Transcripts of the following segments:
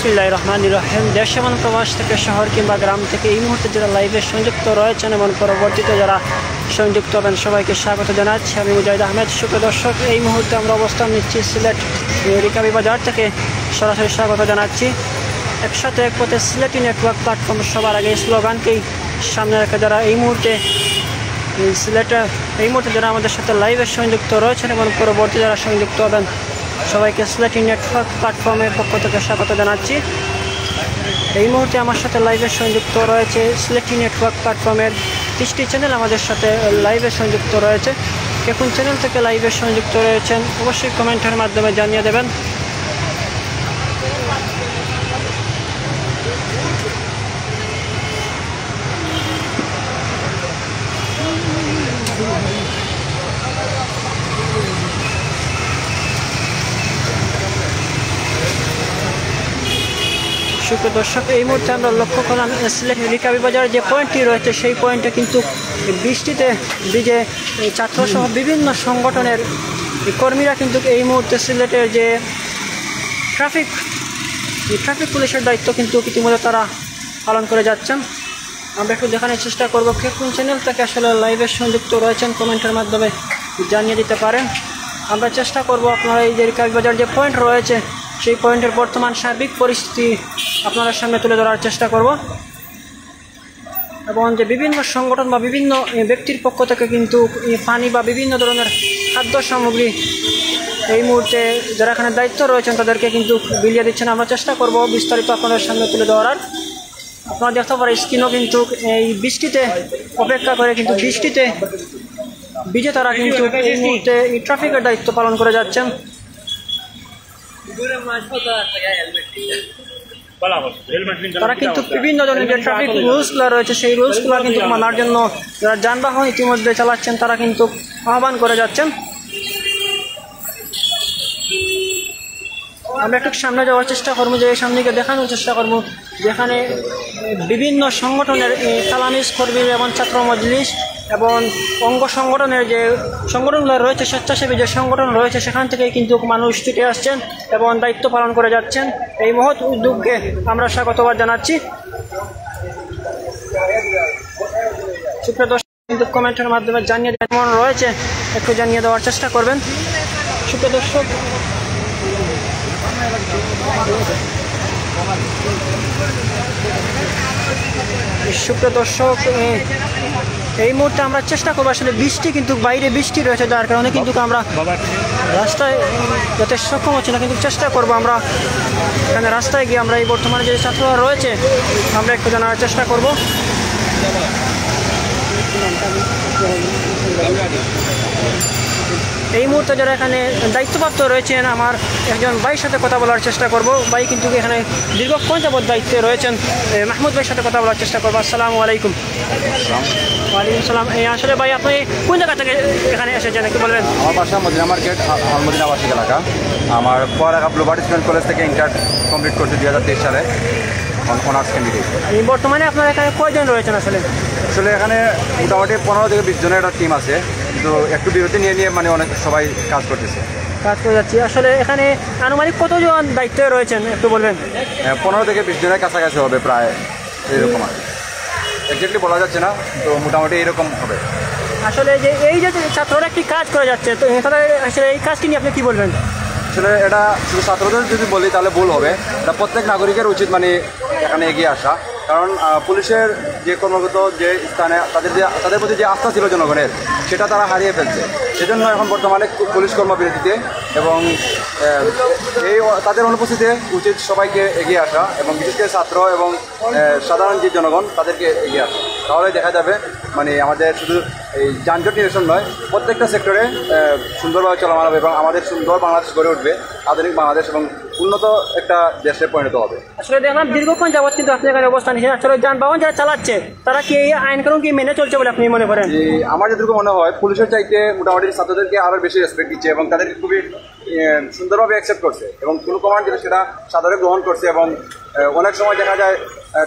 বিসমিল্লাহির রহমানির রহিম। দেশ এবং প্রবাস থেকে শহর কিংবা গ্রাম থেকে এই মুহূর্তে যারা লাইভে সংযুক্ত রয়েছেন এবং পরবর্তীতে যারা সংযুক্ত হবেন সবাইকে স্বাগত জানাচ্ছি। আমি মুজাহিদ আহমেদ। সুপ্রিয় দর্শক, এই মুহূর্তে আমরা অবস্থান নিচ্ছি সিলেট রিকাবি বাজার থেকে। সরাসরি স্বাগত জানাচ্ছি। একসাথে এক পথে সিলেটি নেটওয়ার্ক প্ল্যাটফর্ম সবার আগে স্লোগানকেই সামনে রেখে যারা এই মুহূর্তে যারা আমাদের সাথে লাইভে সংযুক্ত রয়েছেন এবং পরবর্তী যারা সংযুক্ত হবেন সবাইকে সিলেটি নেটওয়ার্ক প্ল্যাটফর্মের পক্ষ থেকে স্বাগত জানাচ্ছি। এই মুহূর্তে আমার সাথে লাইভে সংযুক্ত রয়েছে সিলেটি নেটওয়ার্ক প্ল্যাটফর্মের 30টি চ্যানেল আমাদের সাথে লাইভে সংযুক্ত রয়েছে। কোন চ্যানেল থেকে লাইভে সংযুক্ত রয়েছেন অবশ্যই কমেন্টের মাধ্যমে জানিয়ে দেবেন। সুপ্রিয় দর্শক, এই মুহূর্তে আমরা লক্ষ্য করলাম সিলেট রিকাবি বাজার যে পয়েন্টটি রয়েছে সেই পয়েন্টে কিন্তু বৃষ্টিতে ভিজে ছাত্রসহ বিভিন্ন সংগঠনের কর্মীরা কিন্তু এই মুহূর্তে সিলেটের যে ট্রাফিক পুলিশের দায়িত্ব কিন্তু ইতিমধ্যে তারা পালন করে যাচ্ছেন। আমরা একটু দেখানোর চেষ্টা করবো কোন চ্যানেল থেকে আসলে লাইভে সংযুক্ত রয়েছেন কমেন্টের মাধ্যমে জানিয়ে দিতে পারেন। আমরা চেষ্টা করব আপনারা এই যে রিকাবি বাজার যে পয়েন্ট রয়েছে সেই পয়েন্টের বর্তমান সার্বিক পরিস্থিতি আপনাদের সামনে তুলে ধরার চেষ্টা করব এবং যে বিভিন্ন সংগঠন বা বিভিন্ন ব্যক্তির পক্ষ থেকে কিন্তু পানি বা বিভিন্ন ধরনের খাদ্য সামগ্রী এই মুহূর্তে যারা এখানে দায়িত্ব রয়েছেন তাদেরকে কিন্তু বিলিয়ে দিচ্ছেন। আমরা চেষ্টা করব বিস্তারিত আপনাদের সামনে তুলে ধরার। আপনারা দেখতে পারেন স্ক্রিনও কিন্তু এই বৃষ্টিতে অপেক্ষা করে কিন্তু বৃষ্টিতে ভিজে তারা কিন্তু এই মুহূর্তে এই ট্রাফিকের দায়িত্ব পালন করে যাচ্ছেন। তারা কিন্তু বিভিন্ন ধরনের যে ট্রাফিক রুলসগুলো রয়েছে সেই রুলসগুলো কিন্তু মানার জন্য যারা যানবাহন ইতিমধ্যে চালাচ্ছেন তারা কিন্তু আহ্বান করে যাচ্ছেন। আমরা একটু সামনে যাওয়ার চেষ্টা করবো, যে সামনেকে দেখানোর চেষ্টা করবো যেখানে বিভিন্ন সংগঠনের সালামিস কর্মী এবং ছাত্র মজলিস এবং অঙ্গ সংগঠনের যে সংগঠনগুলো রয়েছে, স্বেচ্ছাসেবী যে সংগঠন রয়েছে সেখান থেকে কিন্তু মানুষ ছুটে আসছেন এবং দায়িত্ব পালন করে যাচ্ছেন। এই মহৎ উদ্যোগকে আমরা স্বাগতবাদ জানাচ্ছি। সুপ্রিয় দর্শক, কিন্তু কমেন্টের মাধ্যমে জানিয়ে যেমন রয়েছে একটু জানিয়ে দেওয়ার চেষ্টা করবেন। সুপ্রিয় দর্শক, এই মুহূর্তে আমরা চেষ্টা করবো আসলে বৃষ্টি কিন্তু বাইরে বৃষ্টি রয়েছে যার কারণে কিন্তু আমরা রাস্তায় যেতে সক্ষম হচ্ছি না, কিন্তু চেষ্টা করবো আমরা এখানে রাস্তায় গিয়ে আমরা এই বর্তমানে যে ছাত্ররা রয়েছে আমরা একটু জানার চেষ্টা করব। এই মুহূর্তে যারা এখানে দায়িত্বপ্রাপ্ত রয়েছেন আমার একজন ভাইয়ের সাথে কথা বলার চেষ্টা করব। ভাই কিন্তু এখানে দীর্ঘক্ষণ যাবৎ দায়িত্বে রয়েছেন, মাহমুদ ভাইয়ের সাথে কথা বলার চেষ্টা করবো। আসসালামু আলাইকুম। ওয়ালাইকুম আসসালাম। আসলে ভাই আপনি কোন জায়গা থেকে এখানে এসেছেন একটু বলবেন? আমার বাসা মদিনা মার্কেট, মদিনা আবাসিক এলাকা। আমার পড়ালেখা ব্লুবার্ড স্টুডেন্ট কলেজ থেকে ইন্টার কমপ্লিট করছি 2023 সালে, অনার্স ক্যান্ডিডেট। বর্তমানে আপনার এখানে কয়জন রয়েছেন? আসলে এখানে মোটামুটি 15 থেকে 20 জনের একটা টিম আছে, কিন্তু একটু বিরতি নিয়ে মানে অনেক সবাই কাজ করে যাচ্ছি। আসলে এখানে আনুমানিক কতজন দায়িত্বে রয়েছেন একটু বলবেন? 15 থেকে 20 জনের কাছাকাছি হবে প্রায়, এরকম আর এক্স্যাক্টলি বলা যাচ্ছে না, তো মোটামুটি এরকম হবে। আসলে যে এই যে ছাত্ররা একটি কাজ করে যাচ্ছে, তো আসলে এই কাজটি নিয়ে আপনি কী বলবেন? আসলে এটা শুধু ছাত্রদের যদি বলি তাহলে ভুল হবে। এটা প্রত্যেক নাগরিকের উচিত মানে এখানে এগিয়ে আসা, কারণ পুলিশের যে কর্মরত যে স্থানে তাদের প্রতি যে আস্থা ছিল জনগণের সেটা তারা হারিয়ে ফেলছে। সেজন্য এখন বর্তমানে পুলিশ কর্মবিরতিতে এবং এই তাদের অনুপস্থিতিতে উচিত সবাইকে এগিয়ে আসা এবং বিশেষ করে ছাত্র এবং সাধারণ যে জনগণ তাদেরকে এগিয়ে আসা। তাহলে দেখা যাবে মানে আমাদের শুধু এই যানজট নিরসন নয়, প্রত্যেকটা সেক্টরে সুন্দরভাবে চলমান হবে এবং আমাদের সুন্দর বাংলাদেশ গড়ে উঠবে, আধুনিক বাংলাদেশ এবং উন্নত একটা দেশে পরিণত হবে। আসলে দেখলাম দীর্ঘক্ষণ যাবৎ কিন্তু আপনি এখানে অবস্থান নিয়েছেন, আসলে যানবাহন যারা চালাচ্ছে তারা কি এই আইন কানুন কি মেনে চলছে বলে আপনি মনে করেন? আমার যেটুকু মনে হয় পুলিশের চাইতে মোটামুটি ছাত্রদেরকে আরও বেশি রেসপেক্ট দিচ্ছে এবং তাদেরকে খুবই সুন্দরভাবে অ্যাকসেপ্ট করছে এবং কোনো কমান্ড দিলে সেটা সাদরে গ্রহণ করছে এবং অনেক সময় দেখা যায়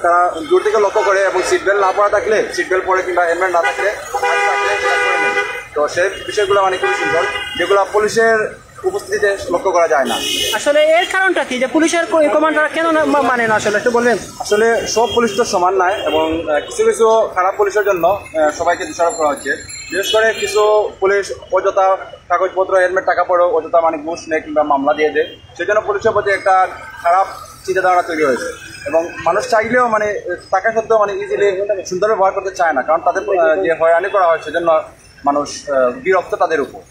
তারা দূর থেকে লক্ষ্য করে এবং সিট বেল্ট না পরা থাকলে সিট বেল্ট পরে কিংবা হেলমেট না থাকলে তো সেই বিষয়গুলো মানে খুবই সুন্দর, যেগুলো পুলিশের উপস্থিতিতে লক্ষ্য করা যায় না। আসলে এর কারণটা কি যে পুলিশের কমান্ডার কেন মানে না আসলে একটু বলবেন? আসলে সব পুলিশ তো সমান নয় এবং কিছু কিছু খারাপ পুলিশের জন্য সবাইকে দোষারোপ করা হচ্ছে। বিশেষ করে কিছু পুলিশ অযথা কাগজপত্র হেলমেট টাকা পড়েও অযথা মানে ঘুষ নেয় কিংবা মামলা দিয়ে দেয়, সেই জন্য পুলিশের প্রতি একটা খারাপ চিন্তাধারণা তৈরি হয়েছে এবং মানুষ চাইলেও মানে টাকা সত্ত্বেও মানে ইজিলি সুন্দর ব্যবহার করতে চায় না, কারণ তাদের যে হয়রানি করা হয় সেজন্য মানুষ বিরক্ত তাদের উপর।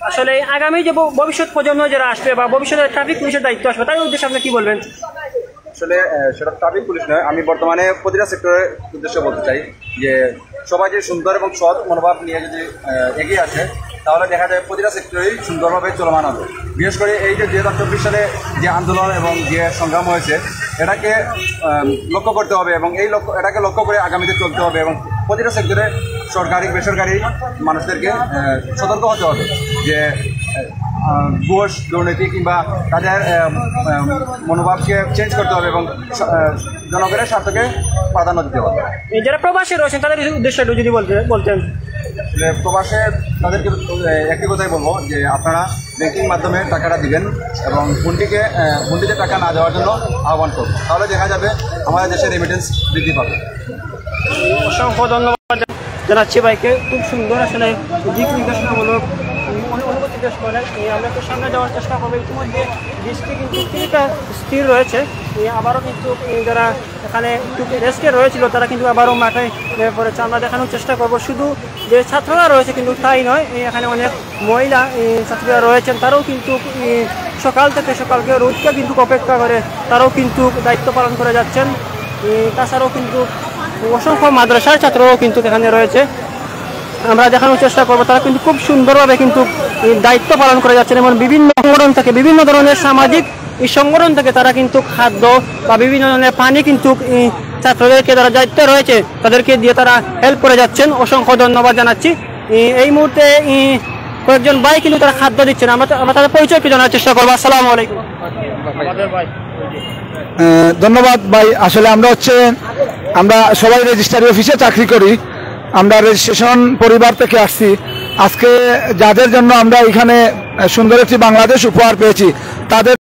আসলে আগামী যে ভবিষ্যৎ প্রজন্ম যারা আসবে বা ভবিষ্যতে ট্রাফিক পুলিশের দায়িত্ব আসবে তার উদ্দেশ্যে আপনি কি বলবেন? আসলে সেটা ট্রাফিক পুলিশ নয়, আমি বর্তমানে প্রতিটা সেক্টরের উদ্দেশ্যে বলতে চাই যে সবাই যে সুন্দর এবং সৎ মনোভাব নিয়ে যদি এগিয়ে আসে তাহলে দেখা যায় প্রতিটা সেক্টরেই সুন্দরভাবে চলমান হবে। বিশেষ করে এই যে 2024 সালে যে আন্দোলন এবং যে সংগ্রাম হয়েছে এটাকে লক্ষ্য করতে হবে এবং এটাকে লক্ষ্য করে আগামীতে চলতে হবে এবং প্রতিটা সেক্টরে সরকারি বেসরকারি মানুষদেরকে সতর্ক হতে হবে যে ঘুষ দুর্নীতি কিংবা তাদের মনোভাবকে চেঞ্জ করতে হবে এবং জনগণের স্বার্থকে প্রাধান্য দিতে হবে। যারা প্রবাসী রয়েছেন তাদের উদ্দেশ্যে যদি বলতেন? প্রবাসে তাদেরকে একটি কথাই বলবো যে আপনারা ব্যাংকিং মাধ্যমে টাকাটা দিবেন এবং হুন্ডিতে টাকা না দেওয়ার জন্য আহ্বান করবো, তাহলে দেখা যাবে আমাদের দেশের রেমিটেন্স বৃদ্ধি পাবে। অসংখ্য ধন্যবাদ জানাচ্ছি ভাইকে, খুব সুন্দর আসলে দিক নির্দেশনামূলক অনুমতি পেশ করেন। আমরা একটু সামনে যাওয়ার চেষ্টা করবো। ইতিমধ্যে বৃষ্টি কিন্তু কিছুটা স্থির রয়েছে, আবারও কিন্তু যারা এখানে একটু রেস্টে রয়েছিল তারা কিন্তু আবারও মাঠে নেমে পড়েছে। আমরা দেখানোর চেষ্টা করব শুধু যে ছাত্ররা রয়েছে কিন্তু তাই নয়, এখানে অনেক মহিলা ছাত্রীরা রয়েছেন, তারাও কিন্তু সকাল থেকে সকালকে রোদকে কিন্তু অপেক্ষা করে তারাও কিন্তু দায়িত্ব পালন করে যাচ্ছেন। তাছাড়াও কিন্তু অসংখ্য মাদ্রাসার ছাত্ররাও কিন্তু এখানে রয়েছে, আমরা দেখানোর চেষ্টা করবো তারা কিন্তু খুব সুন্দরভাবে কিন্তু দায়িত্ব পালন করে যাচ্ছেন এবং বিভিন্ন সংগঠন থেকে বিভিন্ন ধরনের সামাজিক এই সংগঠন থেকে তারা কিন্তু খাদ্য বা বিভিন্ন ধরনের পানি কিন্তু ছাত্রদেরকে যারা দায়িত্বে রয়েছে তাদেরকে দিয়ে তারা হেল্প করে যাচ্ছেন। অসংখ্য ধন্যবাদ জানাচ্ছি। এই মুহূর্তে কয়েকজন ভাই কিন্তু তারা খাদ্য দিচ্ছেন, আমরা তাদের পরিচয় একটু জানার চেষ্টা করবো। আসসালামু আলাইকুম। ধন্যবাদ ভাই। আসলে আমরা সবাই রেজিস্ট্রারি অফিসে চাকরি করি, আমরা রেজিস্ট্রেশন পরিবার থেকে আসছি। আজকে যাদের জন্য আমরা এখানে সুন্দর একটি বাংলাদেশ উপহার পেয়েছি তাদের